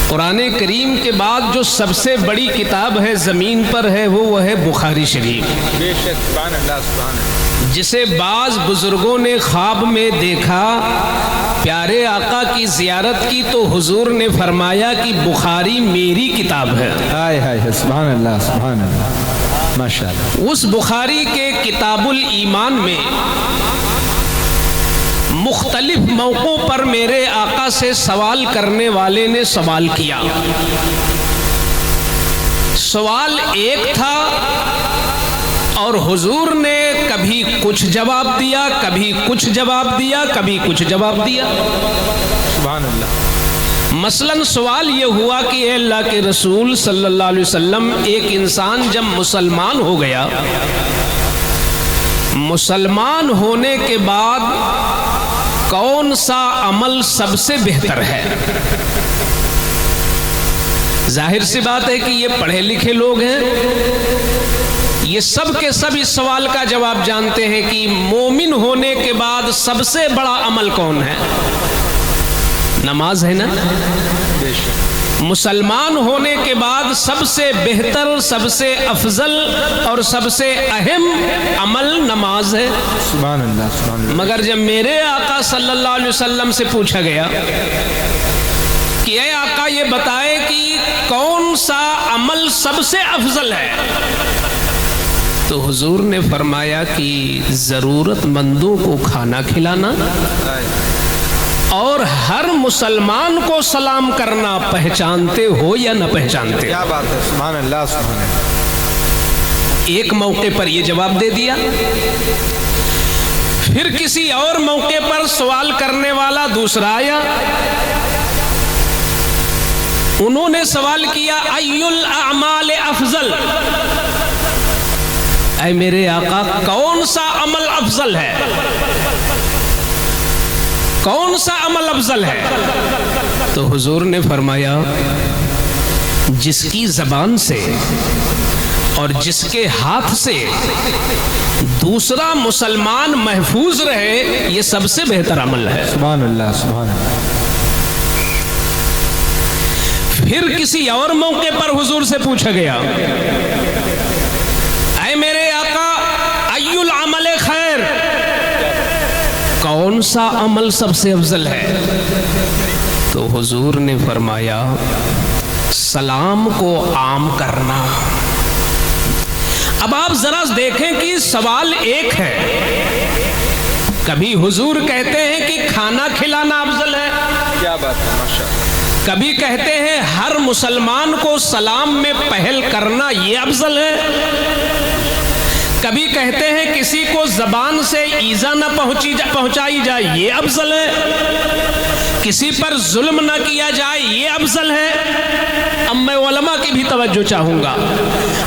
قرآن کریم کے بعد جو سب سے بڑی کتاب ہے زمین پر ہے وہ ہے بخاری شریف، بے شک، سبحان اللہ سبحان اللہ، جسے بعض بزرگوں نے خواب میں دیکھا، پیارے آقا کی زیارت کی تو حضور نے فرمایا کہ بخاری میری کتاب ہے۔ ہائے ہائے، سبحان اللہ سبحان اللہ، ماشاء اللہ۔ اس بخاری کے کتاب الایمان میں مختلف موقعوں پر میرے آقا سے سوال کرنے والے نے سوال کیا۔ سوال ایک تھا اور حضور نے کبھی کچھ جواب دیا، کبھی کچھ جواب دیا، کبھی کچھ جواب دیا۔ سبحان اللہ۔ مثلاً سوال یہ ہوا کہ اے اللہ کے رسول صلی اللہ علیہ وسلم، ایک انسان جب مسلمان ہو گیا، مسلمان ہونے کے بعد کون سا عمل سب سے بہتر ہے؟ ظاہر سی بات ہے کہ یہ پڑھے لکھے لوگ ہیں، یہ سب کے سب اس سوال کا جواب جانتے ہیں کہ مومن ہونے کے بعد سب سے بڑا عمل کون ہے؟ نماز ہے نا؟ بے شک۔ مسلمان ہونے کے بعد سب سے بہتر، سب سے افضل اور سب سے اہم عمل نماز ہے۔ سبحان اللہ سبحان اللہ۔ مگر جب میرے آقا صلی اللہ علیہ وسلم سے پوچھا گیا کہ اے آقا یہ بتائے کہ کون سا عمل سب سے افضل ہے، تو حضور نے فرمایا کہ ضرورت مندوں کو کھانا کھلانا اور ہر مسلمان کو سلام کرنا، پہچانتے ہو یا نہ پہچانتے۔ کیا بات ہے، سبحان اللہ سبحان اللہ۔ ایک موقع پر یہ جواب دے دیا، پھر کسی اور موقع پر سوال کرنے والا دوسرا آیا، انہوں نے سوال کیا ای الاعمال افضل، اے میرے آقا کون سا عمل افضل ہے، کون سا عمل افضل ہے؟ تو حضور نے فرمایا جس کی زبان سے اور جس کے ہاتھ سے دوسرا مسلمان محفوظ رہے، یہ سب سے بہتر عمل ہے۔ سبحان اللہ سبحان اللہ۔ پھر کسی اور موقع پر حضور سے پوچھا گیا اے میرے آقا ای العمل خیر، کون سا عمل سب سے افضل ہے؟ تو حضور نے فرمایا سلام کو عام کرنا۔ اب آپ ذرا دیکھیں کہ سوال ایک ہے، کبھی حضور کہتے ہیں کہ کھانا کھلانا افضل ہے، کیا بات ہے، ماشاء اللہ۔ کبھی کہتے ہیں ہر مسلمان کو سلام میں پہل کرنا یہ افضل ہے، کبھی کہتے ہیں کسی کو زبان سے ایذا نہ پہنچائی جائے یہ افضل ہے، کسی پر ظلم نہ کیا جائے یہ افضل ہے۔ اب میں علماء کی بھی توجہ چاہوں گا،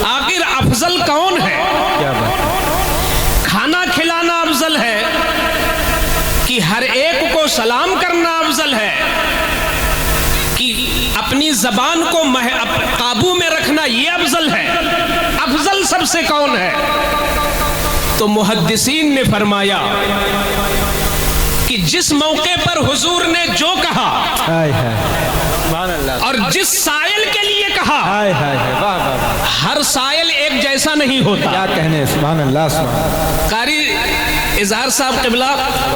آخر افضل کون ہے؟ کیا بات ہے، کھانا کھلانا افضل ہے کہ ہر ایک کو سلام کرنا افضل ہے کہ اپنی زبان کو قابو میں رکھنا یہ افضل ہے؟ افضل سب سے کون ہے؟ تو محدثین نے فرمایا کہ جس موقع پر حضور نے جو کہا سبحان اللہ، اور جس سائل کے لیے کہا، واہ واہ، ہر سائل ایک جیسا نہیں ہوتا۔ کیا کہنے، سبحان اللہ سبحان اللہ۔ قاری اظہار صاحب قبلہ،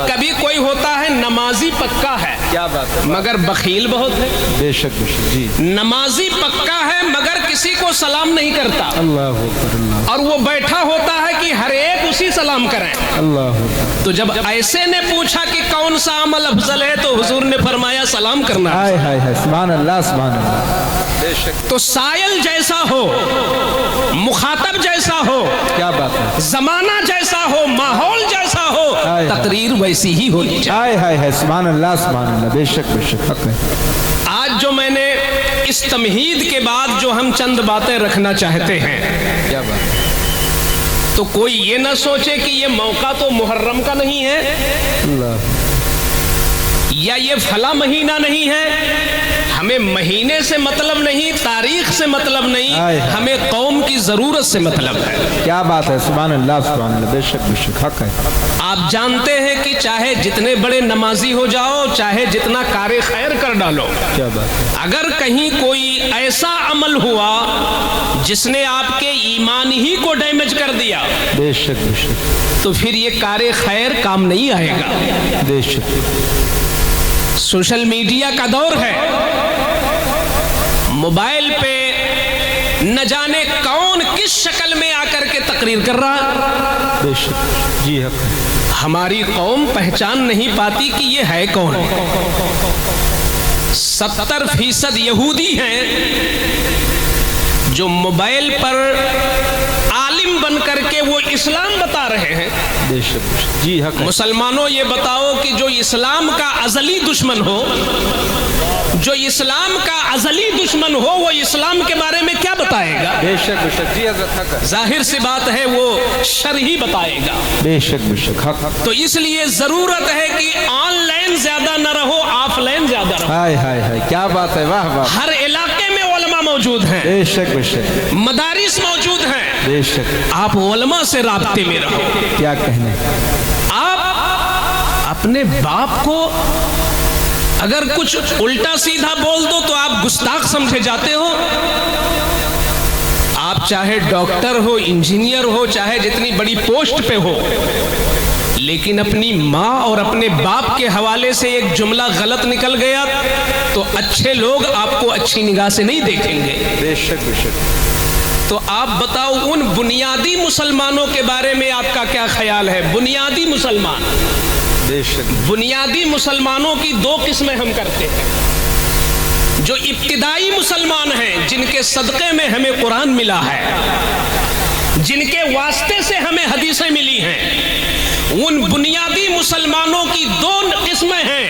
کبھی کوئی ہوتا ہے نمازی پکا ہے کیا بات ہے، مگر بخیل بہت ہے، بے شک بے شک، جی۔ نمازی پکا ہے مگر کسی کو سلام نہیں کرتا، اللہ اکبر اللہ، اور وہ بیٹھا ہوتا ہے کہ ہر ایک اسی سلام کریں۔ اللہ اکبر۔ تو جب ایسے نے پوچھا کہ کون سا عمل افضل ہے تو حضور نے فرمایا سلام کرنا۔ ہائے ہائے ہائے، سبحان اللہ سبحان اللہ، بے شک۔ تو سائل جیسا ہو، مخاطب جیسا ہو، کیا بات ہے، زمانہ جیسا ہو، ماحول جیسا ہو، تقریر ویسی ہی ہونی چاہیے۔ ہائے ہائے ہائے، سبحان اللہ سبحان اللہ، بے شک بے شک، حق ہے۔ آج جو میں نے اس تمہید کے بعد جو ہم چند باتیں رکھنا چاہتے ہیں، کیا بات ہے، تو کوئی یہ نہ سوچے کہ یہ موقع تو محرم کا نہیں ہے اللہ، یا یہ فلاں مہینہ نہیں ہے، ہمیں مہینے سے مطلب نہیں، تاریخ سے مطلب نہیں، ہمیں قوم کی ضرورت سے مطلب ہے۔ کیا بات ہے، سبحان اللہ سبحان اللہ، بے شک بے شک، حق ہے۔ آپ جانتے ہیں کہ چاہے جتنے بڑے نمازی ہو جاؤ، چاہے جتنا کار خیر کر ڈالو، کیا بات ہے، اگر کہیں کوئی ایسا عمل ہوا جس نے آپ کے ایمان ہی کو ڈیمیج کر دیا، بے شک بے شک، تو پھر یہ کار خیر کام نہیں آئے گا۔ بے شک، سوشل میڈیا کا دور ہے، موبائل پہ نہ جانے کون کس شکل میں آ کر کے تقریر کر رہا، بے شک، جی حق ہے۔ ہماری قوم پہچان نہیں پاتی کہ یہ ہے کون۔ 70% یہودی ہیں جو موبائل پر عالم بن کر کے وہ اسلام بتا رہے ہیں۔ بے شک بے شک، جی حق ہے۔ مسلمانوں یہ بتاؤ کہ جو اسلام کا ازلی دشمن ہو، جو اسلام کا ازلی دشمن ہو، وہ اسلام کے بارے میں کیا بتائے گا؟ بے شک بے شک، جی حضرت، حق ہے۔ ظاہر سی بات ہے وہ شر ہی بتائے گا۔ بے شک بے شک، حق۔ تو اس لیے ضرورت ہے کہ آن لائن زیادہ نہ رہو، آف لائن زیادہ رہو۔ ہائے ہائے ہائے، کیا بات ہے، واہ واہ، ہر علاقے میں علماء موجود ہیں، بے شک بے شک، مدارس موجود ہیں، بے شک، آپ علماء سے رابطے میں رہو۔ کیا کہنے۔ آپ اپنے باپ کو اگر کچھ الٹا سیدھا بول دو تو آپ گستاخ سمجھے جاتے ہو۔ آپ چاہے ڈاکٹر ہو، انجینئر ہو، چاہے جتنی بڑی پوسٹ پہ ہو، لیکن اپنی ماں اور اپنے باپ کے حوالے سے ایک جملہ غلط نکل گیا تو اچھے لوگ آپ کو اچھی نگاہ سے نہیں دیکھیں گے۔ بے شک بے شک، تو آپ بتاؤ ان بنیادی مسلمانوں کے بارے میں آپ کا کیا خیال ہے؟ بنیادی مسلمان، بے شک، بنیادی مسلمانوں کی دو قسمیں ہم کرتے ہیں۔ جو ابتدائی مسلمان ہیں، جن کے صدقے میں ہمیں قرآن ملا ہے، جن کے واسطے سے ہمیں حدیثیں ملی ہیں، ان بنیادی مسلمانوں کی دو قسمیں ہیں۔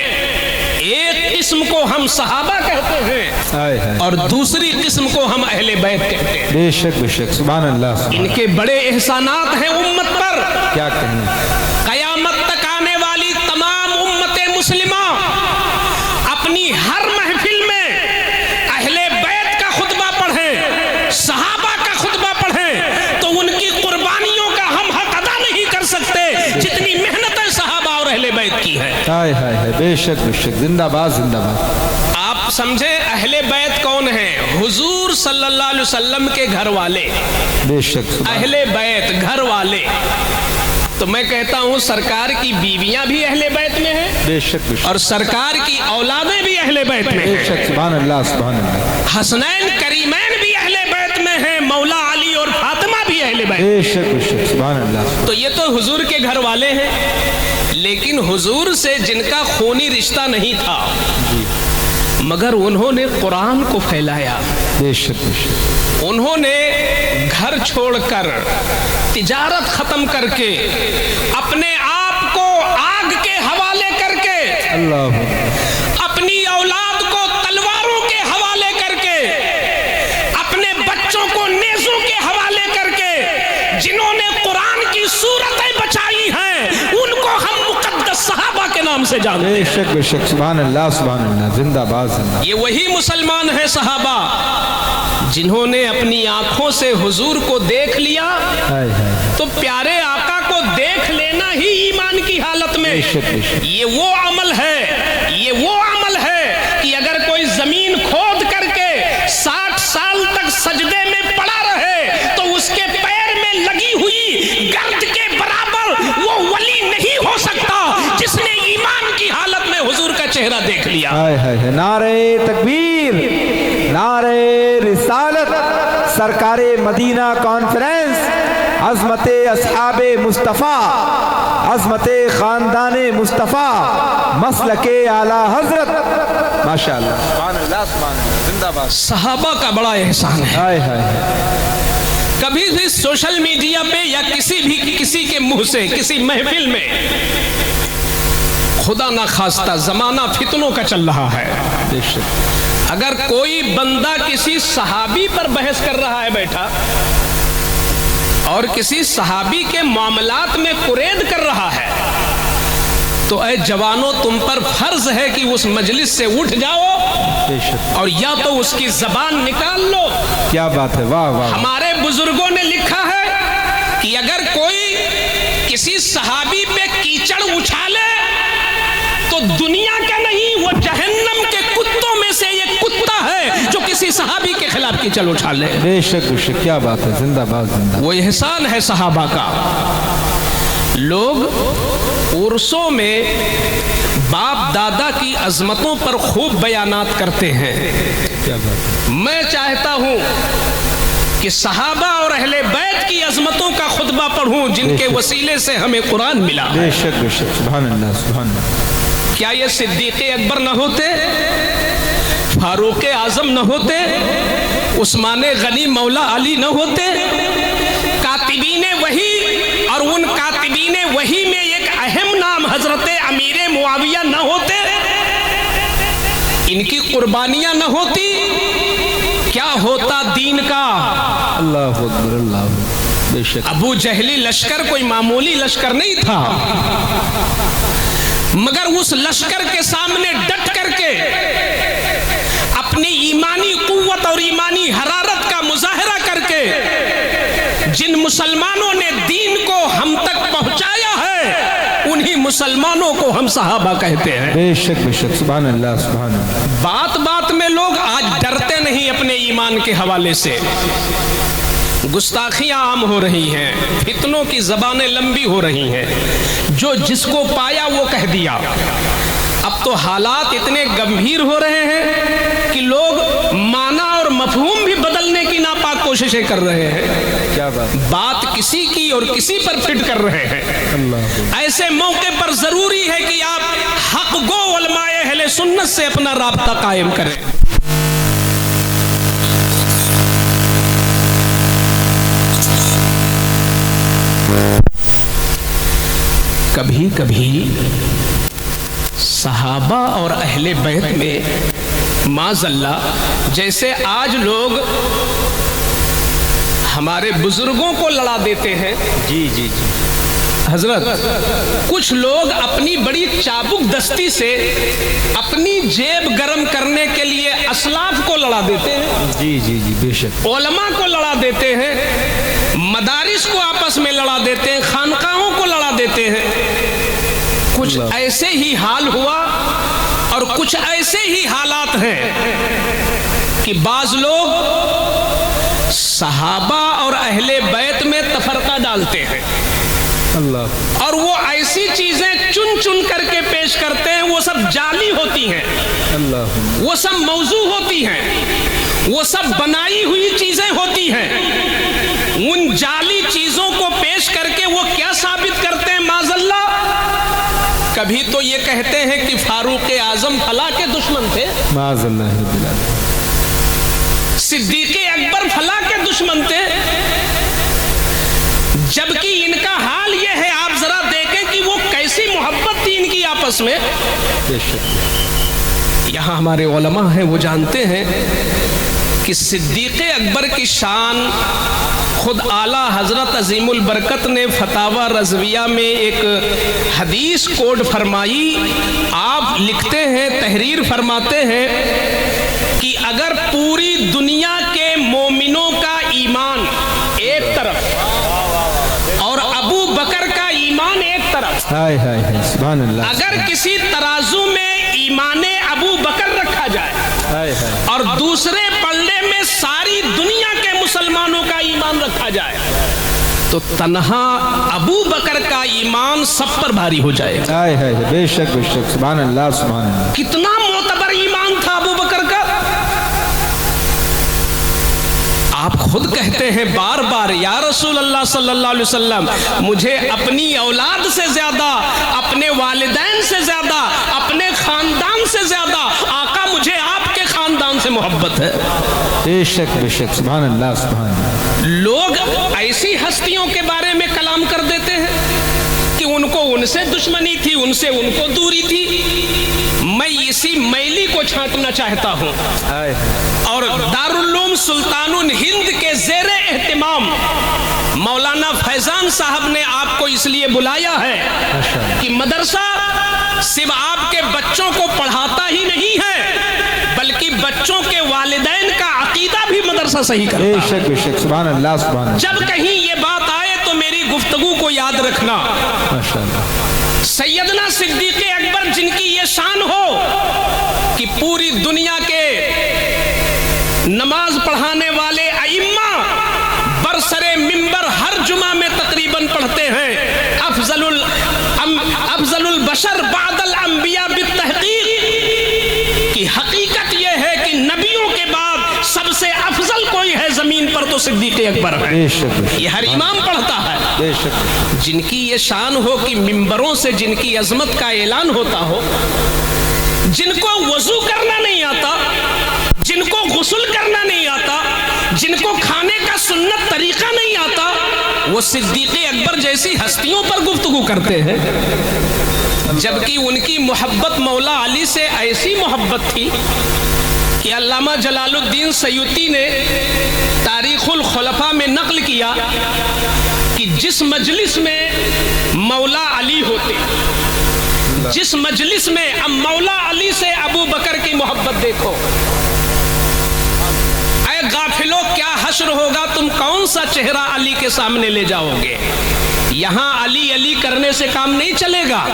ایک قسم کو ہم صحابہ کہتے ہیں اور دوسری قسم کو ہم اہل بیت کہتے ہیں۔ بے شک بے شک، سبحان اللہ، سبحان ان کے بڑے احسانات ہیں امت پر۔ کیا کہنے۔ قیامت تک آنے والی تمام امت مسلمہ اپنی ہر محفل میں اہل بیت کا خطبہ پڑھیں، صحابہ کا خطبہ پڑھیں، تو ان کی قربانیوں کا ہم حق ادا نہیں کر سکتے جتنی محنتیں صحابہ اور اہل بیت کی ہے۔ ہائے ہائے ہائے، بے شک بے شک، زندہ باد زندہ باد۔ آپ سمجھیں اہل بیت کون ہیں؟ حضور صلی اللہ علیہ وسلم کے گھر والے، بے شک، اہل بیت گھر والے۔ تو میں کہتا ہوں سرکار کی بیویاں بھی اہل بیت میں ہیں، بے شک بے شک، اور سرکار کی اولادیں بھی اہل بیت میں بے ہیں۔ شک، سبحان اللہ سبحان اللہ، حسنین کریمین بھی اہل بیت میں ہیں، مولا علی اور فاطمہ بھی اہل بیت۔ بے شک بے شک، سبحان اللہ۔ تو یہ تو حضور کے گھر والے ہیں، لیکن حضور سے جن کا خونی رشتہ نہیں تھا، مگر انہوں نے قرآن کو پھیلایا، بے شک بے شک، انہوں نے گھر چھوڑ کر، تجارت ختم کر کے، اپنے آپ کو آگ کے حوالے کر کے، اللہ، اپنی اولاد کو تلواروں کے حوالے کر کے، اپنے بچوں کو نیزوں کے حوالے کر کے، جنہوں نے قرآن کی صورتیں بچائی ہیں، ان کو ہم مقدس صحابہ کے نام سے جانتے بے ہیں۔ شک بے شک، سبحان اللہ سبحان اللہ، زندہ باد زندہ۔ یہ وہی مسلمان ہیں صحابہ جنہوں نے اپنی آنکھوں سے حضور کو دیکھ لیا، ہائے ہائے، تو پیارے آقا کو دیکھ لینا ہی ایمان کی حالت میں، بے شک بے شک، یہ وہ عمل ہے، یہ وہ عمل ہے کہ اگر کوئی زمین کھود کر کے 60 سال تک سجدے میں پڑا رہے تو اس کے پیر میں لگی ہوئی گرد کے برابر وہ ولی نہیں ہو سکتا جس نے ایمان کی حالت میں حضور کا چہرہ دیکھ لیا۔ ہائے ہائے ہائے، نعرے تکبیر، نعرے رسالت، سرکار مدینہ کانفرنس، عظمت اصحاب مصطفیٰ، عظمت خاندان مصطفیٰ، مسلک اعلیٰ حضرت، ماشاءاللہ، سبحان اللہ سبحان اللہ، زندہ باد۔ صحابہ کا بڑا احسان ہے۔ ہائے ہائے ہائے، کبھی بھی سوشل میڈیا پہ یا کسی کے منہ سے کسی محفل میں، خدا نہ خواستہ زمانہ فتنوں کا چل رہا ہے، بے شک، اگر کوئی بندہ کسی صحابی پر بحث کر رہا ہے بیٹھا اور کسی صحابی کے معاملات میں قرید کر رہا ہے تو اے جوانوں تم پر فرض ہے کہ اس مجلس سے اٹھ جاؤ بے شک اور یا تو اس کی زبان نکال لو. کیا بات ہے واہ واہ ہمارے بزرگوں نے لکھا ہے کہ اگر کوئی کسی صحابی پہ کیچڑ اچھالے تو دنیا کا نہیں وہ جہنم کے کتوں میں سے ایک کتا ہے جو کسی صحابی کے خلاف کیچڑ اچھالے. بے شک کیا بات ہے زندہ باد زندہ. وہ احسان ہے صحابہ کا. لوگ عرسوں میں باپ دادا کی عظمتوں پر خوب بیانات کرتے ہیں. کیا بات ہے. میں چاہتا ہوں کہ صحابہ اور اہل بیت کی عظمتوں کا خطبہ پڑھوں جن کے وسیلے سے ہمیں قرآن ملا. بے شک سبحان اللہ سبحان اللہ. کیا یہ صدیق اکبر نہ ہوتے, فاروق اعظم نہ ہوتے, عثمان غنی مولا علی نہ ہوتے, کاتبین وحی اور ان کاتبین وحی میں ایک اہم نام حضرت امیر معاویہ نہ ہوتے, ان کی قربانیاں نہ ہوتی, کیا ہوتا دین کا. اللہ اکبر اللہ اکبر. بے شک ابو جہلی لشکر کوئی معمولی لشکر نہیں تھا, مگر اس لشکر کے سامنے ڈٹ کر کے اپنی ایمانی قوت اور ایمانی حرارت کا مظاہرہ کر کے جن مسلمانوں نے دین کو ہم تک پہنچایا ہے انہی مسلمانوں کو ہم صحابہ کہتے ہیں. بے شک سبحان اللہ سبحان اللہ. بات بات میں لوگ آج ڈرتے نہیں اپنے ایمان کے حوالے سے. گستاخیاں عام ہو رہی ہیں, فتنوں کی زبانیں لمبی ہو رہی ہیں, جو جس کو پایا وہ کہہ دیا. اب تو حالات اتنے گمبھیر ہو رہے ہیں کہ لوگ معنی اور مفہوم بھی بدلنے کی ناپاک کوششیں کر رہے ہیں. کیا بات کسی کی اور کسی پر فٹ کر رہے ہیں. اللہ. ایسے موقع پر ضروری ہے کہ آپ حق گو علماء اہل سنت سے اپنا رابطہ قائم کریں. کبھی کبھی صحابہ اور اہل بیت میں معاذ اللہ جیسے آج لوگ ہمارے بزرگوں کو لڑا دیتے ہیں. جی حضرت کچھ لوگ اپنی بڑی چابک دستی سے اپنی جیب گرم کرنے کے لیے اسلاف کو لڑا دیتے ہیں. جی بے شک. علماء کو لڑا دیتے ہیں, مدارس کو آپس میں لڑا دیتے ہیں, خانقاہوں کو لڑا دیتے ہیں. کچھ ایسے ہی حال ہوا اور کچھ ایسے ہی حالات ہیں کہ بعض لوگ صحابہ اور اہل بیت میں تفرقہ ڈالتے ہیں اللہ. اور وہ ایسی چیزیں چن چن کر کے پیش کرتے ہیں, وہ سب جعلی ہوتی ہیں, اللہ. وہ سب موضوع ہوتی ہیں, وہ سب بنائی ہوئی چیزیں ہوتی ہیں. ان جعلی چیزوں کو پیش کر کے وہ کیا ثابت کرتے ہیں معاذ اللہ؟ کبھی تو یہ کہتے ہیں کہ فاروق اعظم فلاں کے دشمن تھے, معاذ اللہ. صدیق اکبر فلاں کے دشمن تھے, جبکہ ان کا حال یہ ہے آپ ذرا دیکھیں کہ وہ کیسی محبت تھی ان کی آپس میں. بے شک. یہاں ہمارے علماء ہیں وہ جانتے ہیں کہ صدیق اکبر کی شان خود اعلیٰ حضرت عظیم البرکت نے فتاوی رضویہ میں ایک حدیث کوڈ فرمائی. آپ لکھتے ہیں, تحریر فرماتے ہیں کہ اگر پوری دنیا کے مومنوں کا ایمان ایک طرف اور ابو بکر کا ایمان ایک طرف, ہائے سبحان اللہ, اگر کسی ترازو میں ایمان ابو بکر رکھا جائے اور دوسرے پلڑے میں ساری دنیا کے مسلمانوں کا ایمان رکھا جائے تو تنہا ابو بکر کا ایمان سب پر بھاری ہو جائے گا. بے شک سبحان اللہ سبحان اللہ. کتنا معتبر ایمان تھا ابو بکر کا. آپ خود کہتے ہیں بار بار, یا رسول اللہ صلی اللہ علیہ وسلم, مجھے اپنی اولاد سے زیادہ, اپنے والدین سے زیادہ, اپنے خاندان سے زیادہ آقا مجھے آپ کے خاندان سے محبت ہے. بے شک سبحان اللہ سبحان اللہ. لوگ ایسی ہستیوں کے بارے میں کلام کر دیتے ہیں کہ ان کو ان سے دشمنی تھی, ان سے ان کو دوری تھی. میں اسی میلی کو چھانٹنا چاہتا ہوں اور دارالعلوم سلطان ہند کے زیر اہتمام مولانا فیضان صاحب نے آپ کو اس لیے بلایا ہے کہ مدرسہ صرف آپ کے بچوں کو پڑھاتا ہی نہیں ہے بلکہ بچوں کے والدین کا عقیدہ بھی مدرسہ صحیح کرتا ہے۔ بے شک بے شک، سبحان اللہ سبحان اللہ۔ جب کہیں یہ بات آئے تو میری گفتگو کو یاد رکھنا، ماشاءاللہ۔ سیدنا صدیق اکبر جن کی یہ شان ہو کہ پوری دنیا کے نماز پڑھانے والے ائمہ برسر منبر ہر جمعہ میں تقریباً پڑھتے ہیں افضل البشر بعد الانبیاء بالتحقیق، کی حقیقت یہ ہے کہ نبیوں کے بعد سب سے افضل کوئی ہے زمین پر تو صدیق اکبر ہے۔ بے شک بے شک، یہ ہر امام پڑھتا ہے۔ بے شک۔ جن کی یہ شان ہو کہ منبروں سے جن کی عظمت کا اعلان ہوتا ہو، جن کو وضو کرنا نہیں آتا، جن کو غسل کرنا نہیں آتا، جن کو کھانے کا سنت طریقہ نہیں آتا، وہ صدیق اکبر جیسی ہستیوں پر گفتگو کرتے ہیں، جبکہ ان کی محبت مولا علی سے ایسی محبت تھی کہ علامہ جلال الدین سیوطی نے تاریخ الخلفاء میں نقل کیا کہ جس مجلس میں مولا علی ہوتے، جس مجلس میں اب مولا علی سے ابو بکر کی محبت دیکھو، اے غافلو کیا حشر ہوگا، تم کون سا چہرہ علی کے سامنے لے جاؤ گے؟ یہاں علی علی کرنے سے کام نہیں چلے گا،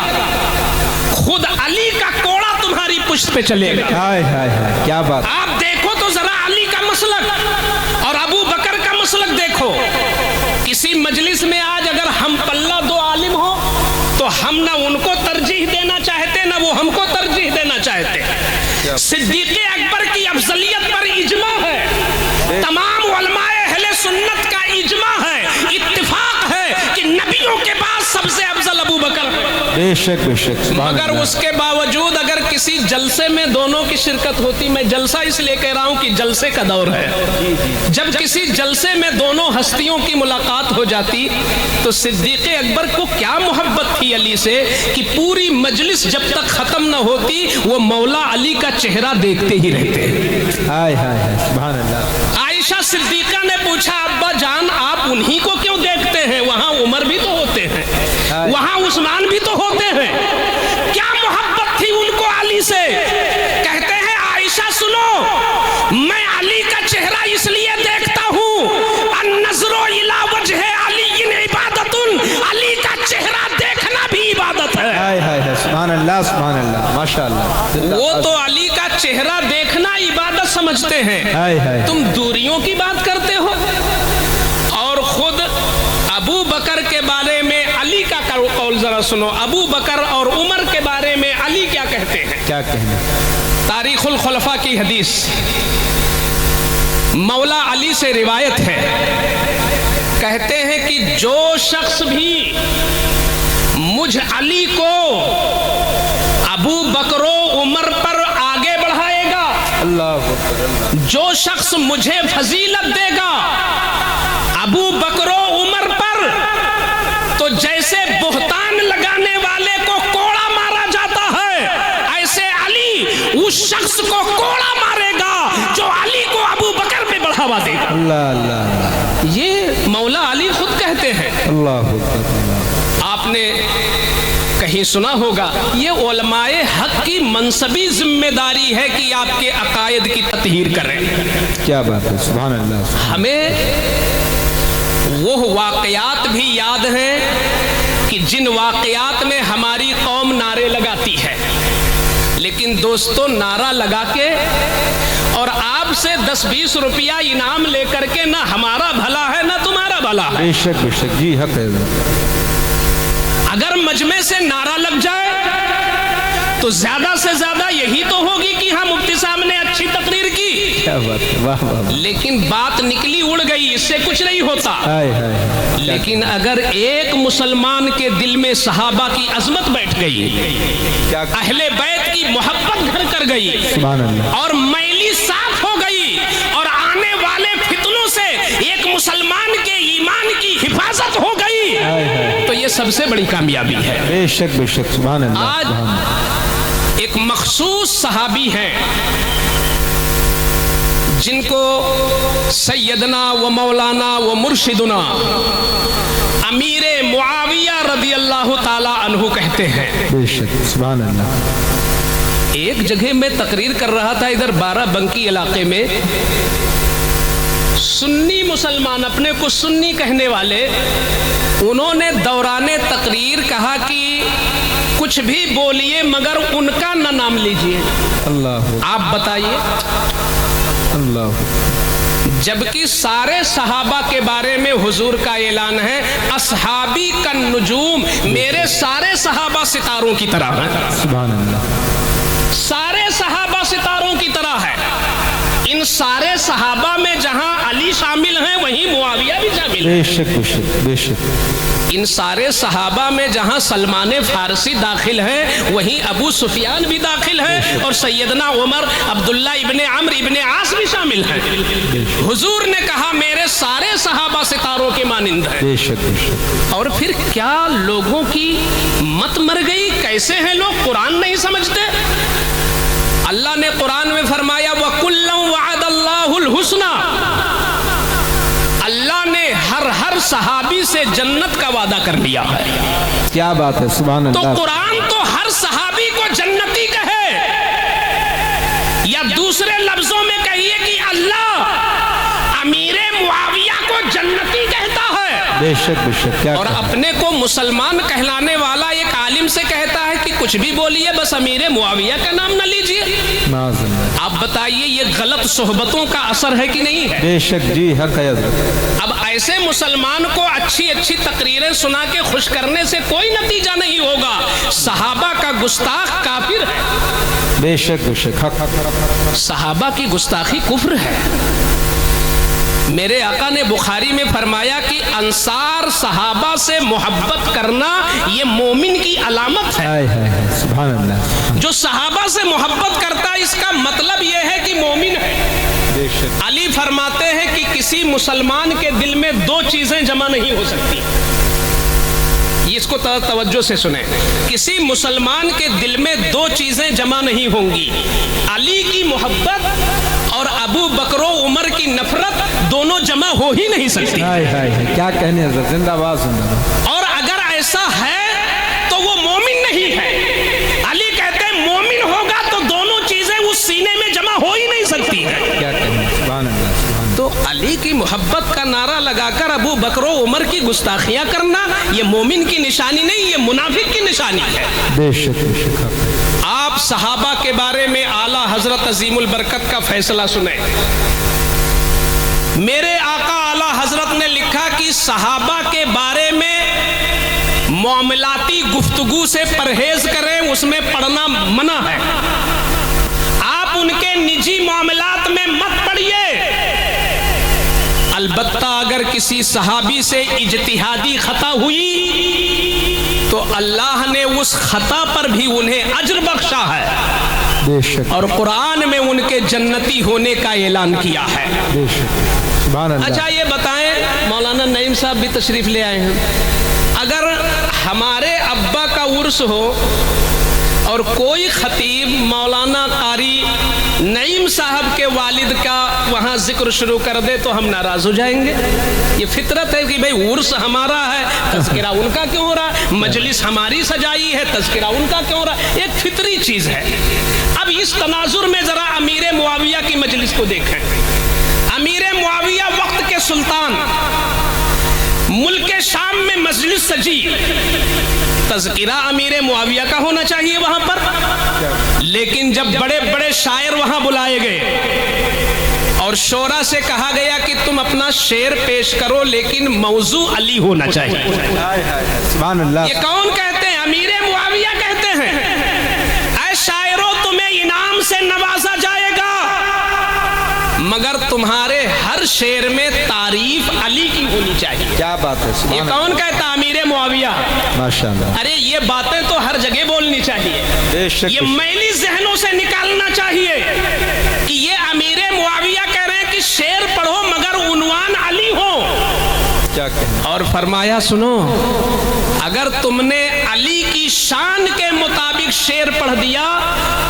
خود علی کا کوڑا تمہاری پشت پہ چلے گا۔ ہائے ہائے ہائے، کیا بات۔ آپ دیکھو تو ذرا علی کا مسلک اور ابو بکر کا مسلک دیکھو۔ کسی مجلس میں آج اگر ہم پلہ دو عالم ہو تو ہم نہ ان کو ترجیح دینا چاہتے نہ وہ ہم کو ترجیح دینا چاہتے۔ صدیق اکبر کی افضلیت پر اجماع ہے، تمام علماء اہل سنت کا اجماع ہے، اتفاق ہے کہ نبیوں کے بعد سب سے افضل ابو بکر ہے۔ بے شک بے شک، سبحان مگر اللہ۔ اس کے باوجود اگر کسی جلسے میں دونوں کی شرکت ہوتی، میں جلسہ اس لیے کہہ رہا ہوں کہ جلسے کا دور ہے، جب کسی جلسے میں دونوں ہستیوں کی ملاقات ہو جاتی تو صدیق اکبر کو کیا محبت تھی علی سے کہ پوری مجلس جب تک ختم نہ ہوتی وہ مولا علی کا چہرہ دیکھتے ہی رہتے۔ ہائے ہائے ہائے، سبحان اللہ۔ عائشہ صدیقہ نے پوچھا ابا جان آپ انہی کو کیوں دیکھتے ہیں؟ وہاں عمر بھی تو ہوتے ہیں، وہاں عثمان بھی تو ہوتے ہیں، کیا محبت تھی ان کو علی سے؟ کہتے ہیں عائشہ سنو، میں علی کا چہرہ اس لیے دیکھتا ہوں، النظر الی وجہ علی عبادت، علی کا چہرہ دیکھنا بھی عبادت ہے۔ ہائے ہائے ہائے، سبحان اللہ سبحان اللہ، ماشاءاللہ۔ وہ تو علی کا چہرہ دیکھنا عبادت سمجھتے ہیں، ہائے ہائے، تم دوریوں کی بات کرتے ہو۔ اور خود ابو بکر کے بارے میں علی کا قول ذرا سنو، ابو بکر اور عمر کے بارے میں علی کیا کہتے ہیں؟ کیا کہنا؟ تاریخ الخلفاء کی حدیث، مولا علی سے روایت ہے، کہتے ہیں کہ جو شخص بھی مجھ علی کو ابو بکر و عمر پر آگے بڑھائے گا، اللہ اکبر، جو شخص مجھے فضیلت دے گا ابو بکر و عمر پر، تو جیسے بہتان لگانے والے کو کوڑا مارا جاتا ہے ایسے علی اس شخص کو کوڑا مارے گا جو علی کو ابو بکر میں بڑھاوا دے گا۔ اللہ اللہ، یہ مولا علی خود کہتے ہیں۔ اللہ اکبر۔ آپ نے کہیں سنا ہوگا، یہ علماء حق کی منصبی ذمہ داری ہے کہ آپ کے عقائد کی تطہیر کریں۔ کیا بات ہے، سبحان اللہ۔ ہمیں وہ واقعات بھی یاد ہیں کہ جن واقعات میں ہماری قوم نعرے لگاتی ہے، لیکن دوستو نعرہ لگا کے اور آپ سے 10-20 روپیہ انعام لے کر کے نہ ہمارا بھلا ہے نہ تمہارا بھلا ہے۔ بے شک بے شک، جی حق ہے۔ اگر مجمع سے نعرہ لگ جائے تو زیادہ سے زیادہ یہی تو ہوگی کہ ہاں مفتی صاحب نے اچھی تقریر کی، کیا بات ہے، واہ واہ، لیکن بات نکلی اڑ گئی، اس سے کچھ نہیں ہوتا۔ ہائے ہائے، لیکن اگر ایک مسلمان کے دل میں صحابہ کی عظمت بیٹھ گئی، کیا اہل بیت کی محبت گھر کر گئی، سبحان اللہ، اور میلی صاف ہو گئی، اور آنے والے فتنوں سے ایک مسلمان کے ایمان کی حفاظت ہو گئی، ہائے ہائے، تو یہ سب سے بڑی کامیابی ہے۔ بے شک بے شک، سبحان اللہ، آج سبحان اللہ۔ ایک مخصوص صحابی ہیں جن کو سیدنا و مولانا و مرشدنا امیر معاویہ رضی اللہ تعالی عنہ کہتے ہیں. بے شک سبحان اللہ. ایک جگہ میں تقریر کر رہا تھا ادھر بارہ بنکی علاقے میں. سنی مسلمان اپنے کو سنی کہنے والے انہوں نے دوران تقریر کہا کہ کچھ بھی بولیے مگر ان کا نہ نام لیجئے. اللہ آپ بتائیے. اللہ. جبکہ سارے صحابہ کے بارے میں حضور کا اعلان ہے اصحابی کالنجوم، میرے سارے صحابہ ستاروں کی طرح ہیں. سبحان اللہ. سارے صحابہ ستاروں کی طرح ہے. ان سارے صحابہ میں جہاں علی شامل ہیں وہیں معاویہ بھی شامل ہیں. بے شک بے شک بے شک. ان سارے صحابہ میں جہاں سلمان فارسی داخل ہیں وہیں ابو سفیان بھی داخل ہے اور سیدنا عمر، عبداللہ ابن عمرو ابن عاص بھی شامل ہیں. حضور نے کہا میرے سارے صحابہ ستاروں کے مانند ہیں. بے شک بے شک. اور پھر کیا لوگوں کی مت مر گئی؟ کیسے ہیں لوگ؟ قرآن نہیں سمجھتے. اللہ نے قرآن میں فرمایا وَكُلًّا وَعَدَ اللَّهُ الْحُسْنَى. اللہ نے ہر صحابی سے جنت کا وعدہ کر لیا ہے. کیا بات ہے سبحان اللہ. تو قرآن تو ہر صحابی کو جنتی کہے، یا دوسرے لفظوں میں کہیے کہ اللہ امیر معاویہ کو جنتی کہتا ہے. بے شک بے شک. کیا اور اپنے کو مسلمان کہلانے والا ایک عالم سے کہتا ہے کہ کچھ بھی بولیے بس امیر معاویہ کا نام نہ لیجیے. آپ بتائیے یہ غلط صحبتوں کا اثر ہے کہ نہیں ہے؟ بے شک جی حق ہے حضرت. اب ایسے مسلمان کو اچھی اچھی تقریریں سنا کے خوش کرنے سے کوئی نتیجہ نہیں ہوگا. صحابہ کا گستاخ کافر ہے. بے شک بے شک حق. صحابہ کی گستاخی کفر ہے. میرے آقا نے بخاری میں فرمایا کہ انصار صحابہ سے محبت کرنا یہ مومن کی علامت ہے. سبحان اللہ. جو صحابہ سے محبت کرتا ہے اس کا مطلب یہ ہے کہ مومن ہے. بے شک. علی فرماتے ہیں کہ کسی مسلمان کے دل میں دو چیزیں جمع نہیں ہو سکتی. اس کو توجہ سے سنیں. کسی مسلمان کے دل میں دو چیزیں جمع نہیں ہوں گی، علی کی محبت اور ابو بکر و عمر کی نفرت. دونوں جمع ہو ہی نہیں سکتی. کیا کہنے حضرت. زندہ باد زندہ باد. اور اگر ایسا ہے تو وہ مومن نہیں ہے. علی کہتے ہیں مومن ہوگا تو دونوں چیزیں اس سینے میں جمع ہو ہی نہیں سکتی ہیں. کیا کہنے. سبحان اللہ. تو علی کی محبت کا نعرہ لگا کر ابو بکر و عمر کی گستاخیاں کرنا یہ مومن کی نشانی نہیں، یہ منافق کی نشانی ہے. بے شک بے شک. آپ صحابہ کے بارے میں اعلیٰ حضرت عظیم البرکت کا فیصلہ سنیں. میرے آقا اعلیٰ حضرت نے لکھا کہ صحابہ کے بارے میں معاملاتی گفتگو سے پرہیز کریں، اس میں پڑھنا منع ہے. آپ ان کے نجی معاملات میں مت پڑھیے. البتہ اگر کسی صحابی سے اجتہادی خطا ہوئی تو اللہ نے اس خطا پر بھی انہیں اجر بخشا ہے. بے شک. اور قرآن میں ان کے جنتی ہونے کا اعلان کیا ہے. بے شک. سبحان اللہ. اچھا یہ بتائیں، مولانا نعیم صاحب بھی تشریف لے آئے ہیں، اگر ہمارے ابا کا عرس ہو اور کوئی خطیب مولانا قاری نعیم صاحب کے والد کا وہاں ذکر شروع کر دے تو ہم ناراض ہو جائیں گے؟ یہ فطرت ہے کہ بھئی عرس ہمارا ہے، تذکرہ ان کا کیوں ہو رہا ہے؟ مجلس ہماری سجائی ہے، تذکرہ ان کا کیوں ہو رہا ہے؟ ایک فطری چیز ہے. اب اس تناظر میں ذرا امیر معاویہ کی مجلس کو دیکھیں. امیر معاویہ وقت کے سلطان، ملک شام میں مجلس سجی، تذکرہ امیر معاویہ کا ہونا چاہیے وہاں پر. لیکن جب بڑے بڑے شاعر وہاں بلائے گئے اور شورا سے کہا گیا کہ تم اپنا شعر پیش کرو لیکن موضوع علی ہونا چاہیے. سبحان اللہ. یہ کون کہتے ہیں؟ امیر معاویہ کہتے ہیں اے شاعروں تمہیں انعام سے نوازا جائے گا مگر تمہارے ہر شعر میں تعریف علی کی ہونی چاہیے. کیا بات ہے. یہ کون کہتا ہے؟ امیر معاویہ. ماشاءاللہ. ارے یہ باتیں تو ہر جگہ بولنی چاہیے. بے شک. یہ میلی ذہنوں سے نکالنا چاہیے کہ یہ امیر معاویہ کہہ رہے ہیں کہ شعر پڑھو مگر عنوان علی ہو. کیا کہنا. اور فرمایا سنو، اگر تم نے علی کی کی شان کے مطابق شعر پڑھ دیا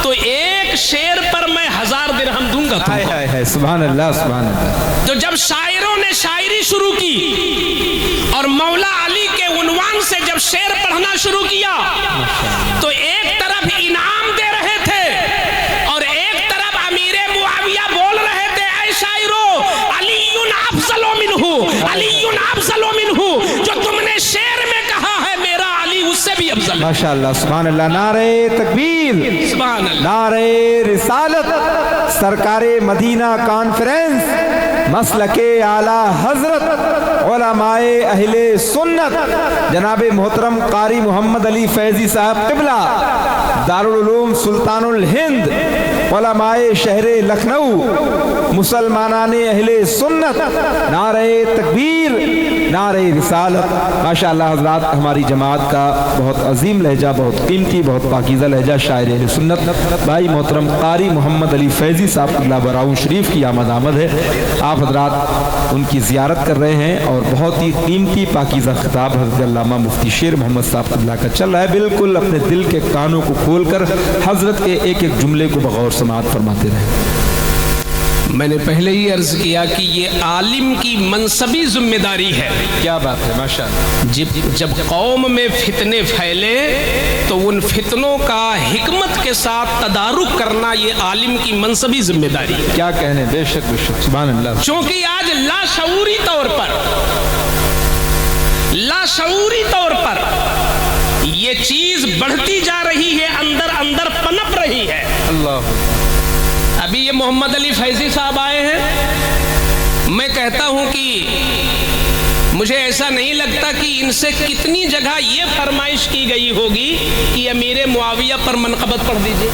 تو ایک شعر پر میں 1000 درہم دوں گا تم کو۔ سبحان اللہ سبحان اللہ۔ تو جب شاعروں نے شاعری شروع کی اور مولا علی کے عنوان سے جب شعر پڑھنا شروع کیا تو ایک طرف انعام دے رہے تھے اور ایک طرف امیر معاویہ بول رہے تھے اے شاعروں علی افضل منہ، علی افضل منہ، جو تم نے شعر میں کہا ہے میرا علی اس سے بھی افضل ہے۔ ماشاءاللہ سبحان اللہ، نعرہ تکبیر، سبحان اللہ، نعرہ رسالت، سرکار مدینہ کانفرنس، مسلک اعلیٰ حضرت علماء اہل سنت جناب محترم قاری محمد علی فیضی صاحب قبلہ، دارالعلوم سلطان الہند، علماء شہر لکھنؤ، مسلمانان اہل سنت، نعرہ تکبیر، نعرہ رسالت۔ ماشاءاللہ حضرات، ہماری جماعت کا بہت عظیم لہجہ، بہت قیمتی، بہت پاکیزہ لہجہ شاعر اہل سنت بھائی محترم قاری محمد علی فیضی صاحب قبلہ براؤں شریف کی آمد ہے۔ آپ حضرات ان کی زیارت کر رہے ہیں اور بہت ہی قیمتی پاکیزہ خطاب حضرت علامہ مفتی شیر محمد صاحب قبلہ کا چل رہا ہے۔ بالکل اپنے دل کے کانوں کو کھول کر حضرت کے ایک ایک جملے کو بغور سماعت فرماتے رہیں۔ میں نے پہلے ہی عرض کیا کہ یہ عالم کی منصبی ذمہ داری ہے۔ کیا بات ہے، ماشاءاللہ۔ جب قوم میں فتنے پھیلے تو ان فتنوں کا حکمت کے ساتھ تدارک کرنا یہ عالم کی منصبی ذمہ داری ہے۔ کیا کہنے، بے شک بے شک، سبحان اللہ۔ چونکہ آج لاشعوری طور پر یہ چیز بڑھتی جا رہی ہے، اندر اندر پنپ رہی ہے۔ اللہ، ابھی یہ محمد علی فیضی صاحب آئے ہیں، میں کہتا ہوں کہ مجھے ایسا نہیں لگتا کہ ان سے کتنی جگہ یہ فرمائش کی گئی ہوگی کہ امیر معاویہ پر منقبت پڑھ دیجئے،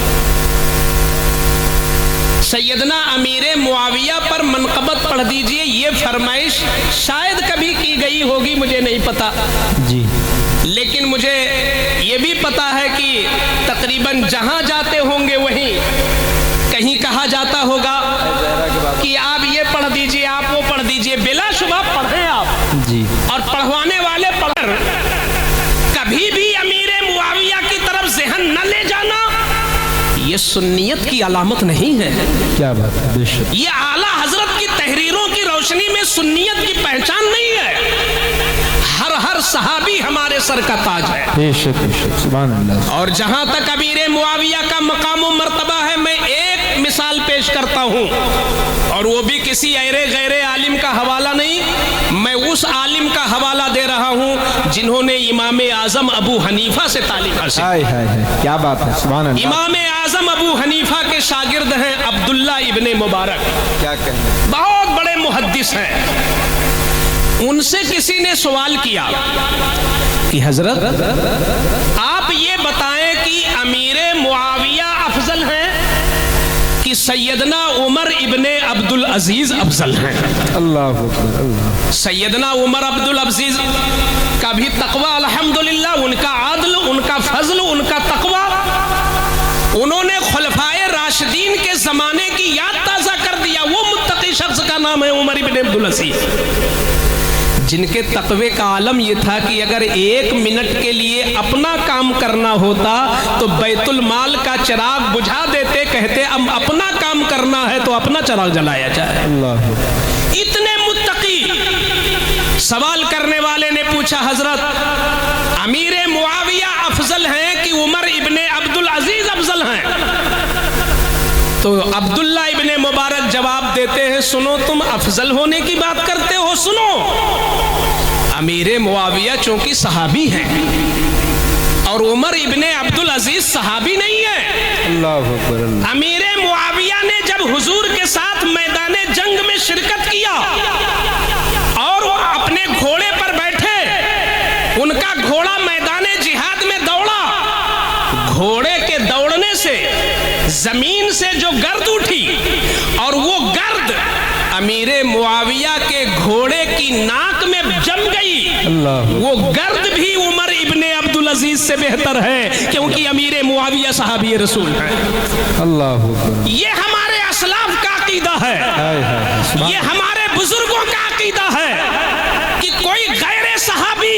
سیدنا امیر معاویہ پر منقبت پڑھ دیجئے، یہ فرمائش شاید کبھی کی گئی ہوگی، مجھے نہیں پتا جی، لیکن مجھے یہ بھی پتا ہے کہ تقریباً جہاں جاتے ہوں گے وہیں کہیں کہا جاتا ہوگا کہ آپ یہ پڑھ دیجئے، آپ وہ پڑھ دیجئے، بلا شبہ پڑھیں آپ جی، اور پڑھوانے والے پڑھ، کبھی بھی امیر معاویہ کی طرف ذہن نہ لے جانا یہ سنیت کی علامت نہیں ہے۔ کیا بات ہے، بے شک، یہ اعلیٰ حضرت کی تحریروں کی روشنی میں سنیت کی پہچان نہیں ہے۔ ہر صحابی ہمارے سر کا تاج ہے، بے شک بے شک، سبحان اللہ۔ اور جہاں تک امیر معاویہ کا مقام و مرتبہ ہے، میں ایک مثال پیش کرتا ہوں، اور وہ بھی کسی غیر عالم کا حوالہ نہیں، میں اس عالم کا حوالہ دے رہا ہوں جنہوں نے امام اعظم ابو حنیفہ سے تعلیم حاصل کی۔ کیا بات ہے، سبحان اللہ۔ امام اعظم ابو حنیفہ کے شاگرد ہیں عبداللہ ابن مبارک، کیا کہنے، بہت بڑے محدث ہیں۔ ان سے کسی نے سوال کیا کہ حضرت آپ یہ بتائیں کہ امیر معاویہ افضل ہیں کہ سیدنا عمر ابن عبدالعزیز افضل ہیں؟ اللہ اکبر، اللہ۔ سیدنا عمر عبدالعزیز کا بھی تقوی الحمدللہ، ان کا عدل، ان کا فضل، ان کا تقوی، انہوں نے خلفائے راشدین کے زمانے کی یاد تازہ کر دیا۔ وہ متقی شخص کا نام ہے عمر ابن عبدالعزیز، جن کے تقوی کا عالم یہ تھا کہ اگر 1 منٹ کے لیے اپنا کام کرنا ہوتا تو بیت المال کا چراغ بجھا دیتے، کہتے اب اپنا کام کرنا ہے تو اپنا چراغ جلایا جائے۔ اللہ، اتنے متقی۔ سوال کرنے والے نے پوچھا حضرت امیر معاویہ افضل ہیں کہ عمر ابن عبدالعزیز افضل ہیں؟ تو عبداللہ ابن مبارک جواب دیتے ہیں، سنو تم افضل ہونے کی بات کرتے ہو، سنو، امیر معاویہ چونکہ صحابی ہیں اور عمر ابن عبدالعزیز صحابی نہیں ہے۔ اللہ اکبر، اللہ۔ امیر معاویہ نے جب حضور کے ساتھ میدان جنگ میں شرکت کیا اور وہ اپنے گھوڑے پر بیٹھے، ان کا گھوڑا میدان جہاد میں دوڑا، گھوڑے کے دوڑنے سے زمین سے جو گرد اٹھی اور وہ گرد امیر معاویہ کے گھوڑے کی ناک میں جم گئی، اللہ، وہ گرد بھی عمر ابن عبدالعزیز سے بہتر ہے کیونکہ امیر معاویہ صحابی رسول ہے۔ اللہ اکبر، یہ ہمارے اسلاف کا عقیدہ ہے، یہ ہمارے بزرگوں کا عقیدہ ہے کہ کوئی غیر صحابی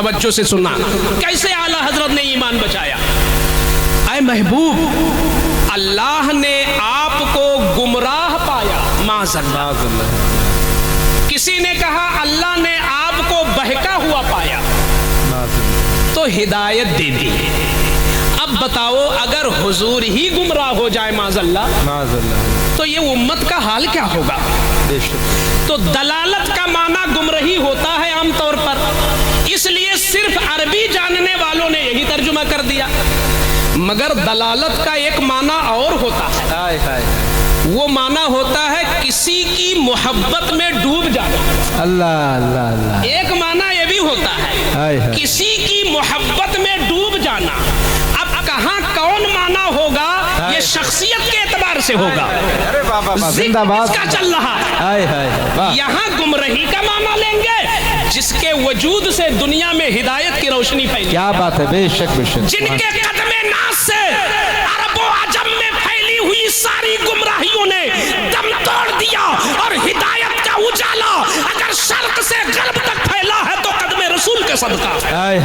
توجہ سے سننا کیسے اعلیٰ حضرت نے ایمان بچایا۔ اے محبوب، اللہ نے آپ کو گمراہ پایا، معاذ اللہ۔ کسی نے کہا اللہ نے آپ کو بہکا ہوا پایا تو ہدایت دے دی۔ اب بتاؤ اگر حضور ہی گمراہ ہو جائے معاذ اللہ تو یہ امت کا حال کیا ہوگا؟ تو دلالت کا معنی گمراہی ہوتا ہے عام طور پر، اس لیے صرف عربی جاننے والوں نے یہی ترجمہ کر دیا، مگر دلالت کا ایک معنی اور ہوتا ہے، وہ معنی ہوتا ہے کسی کی محبت میں ڈوب جانا۔ اللہ اللہ اللہ۔ ایک معنی یہ بھی ہوتا ہے کسی کی محبت میں ڈوب جانا۔ اب کہاں کون معنی ہوگا یہ شخصیت کے اعتبار سے ہوگا، ذکر کا چل رہا ہے۔ یہاں گمراہی کا معنی لیں گے جس کے وجود سے دنیا میں ہدایت کی روشنی پھیلی۔ کیا بات ہے، بے شک بے شک۔ جن کے قدم ناز سے عرب و عجم میں پھیلی ہوئی ساری گمراہیوں نے دم توڑ دیا، اور ہدایت کا اجالا اگر شرق سے غرب تک پھیلا ہے تو قدم رسول کے صدقہ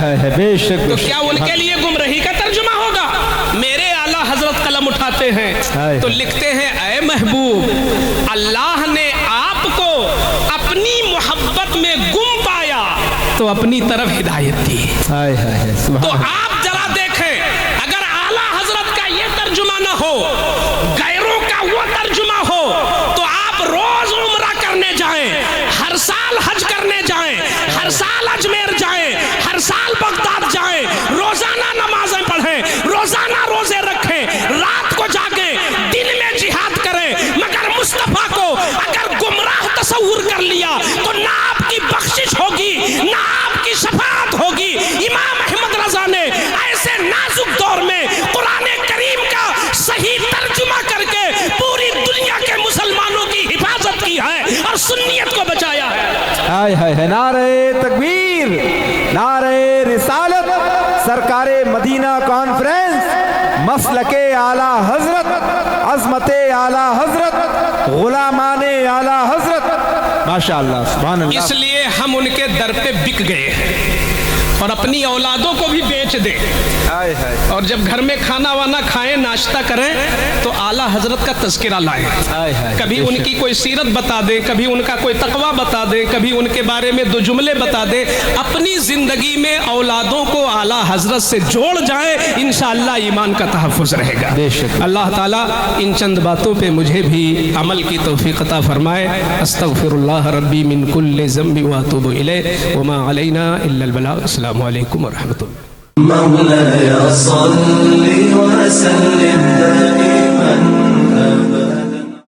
ہے، بے شک۔ تو کیا ان کے لیے گمراہی کا ترجمہ ہوگا؟ میرے اعلیٰ حضرت قلم اٹھاتے ہیں تو لکھتے ہیں اے محبوب، اللہ نے آپ کو اپنی محبت میں گم پایا تو اپنی طرف ہدایت دی۔ تو آپ ذرا دیکھیں، اگر اعلیٰ حضرت کا یہ ترجمہ نہ ہو، غیروں کا وہ ترجمہ ہو، تو آپ روز عمرہ کرنے جائیں، ہر سال حج کرنے جائیں، ہر سال اجمیر جائیں، ہر سال بغداد جائیں، روزانہ نمازیں پڑھیں، روزانہ روزے رکھیں، رات کو جاگیں، دن میں جہاد کریں، مگر مصطفیٰ کو اگر گمراہ تصور کر لیا تو نہ آپ کی بخشش ہوگی نہ آپ کی شفاعت ہوگی۔ امام احمد رضا نے ایسے نازک دور میں قرآن کریم کا صحیح ترجمہ کر کے پوری دنیا کے مسلمانوں کی حفاظت کی ہے اور سنیت کو بچایا ہے۔ نعرہ تکبیر، نعرہ رسالت، سرکار مدینہ کانفرنس، مسلک اعلیٰ حضرت، عظمت اعلیٰ حضرت، غلامان اعلیٰ حضرت، ماشاءاللہ سبحان اللہ۔ اس لیے ہم ان کے در پہ بک گئے ہیں اور اپنی اولادوں کو بھی بیچ دیں، اور جب گھر میں کھانا وانا کھائیں، ناشتہ کریں تو اعلیٰ حضرت کا تذکرہ لائیں، کبھی ان کی کوئی سیرت بتا دیں، کبھی ان کا کوئی تقویٰ بتا دیں، کبھی ان کے بارے میں دو جملے بتا دیں، اپنی زندگی میں اولادوں کو اعلیٰ حضرت سے جوڑ جائیں، انشاءاللہ ایمان کا تحفظ رہے گا۔ اللہ تعالیٰ ان چند باتوں پہ مجھے بھی عمل کی توفیق عطا فرمائے۔ استغفر اللہ ربی من کل ذنب واتوب الیہ وما علینا الا البلاغ۔ السلام علیکم ورحمۃ اللہ۔ مولاي صل وسلم دائما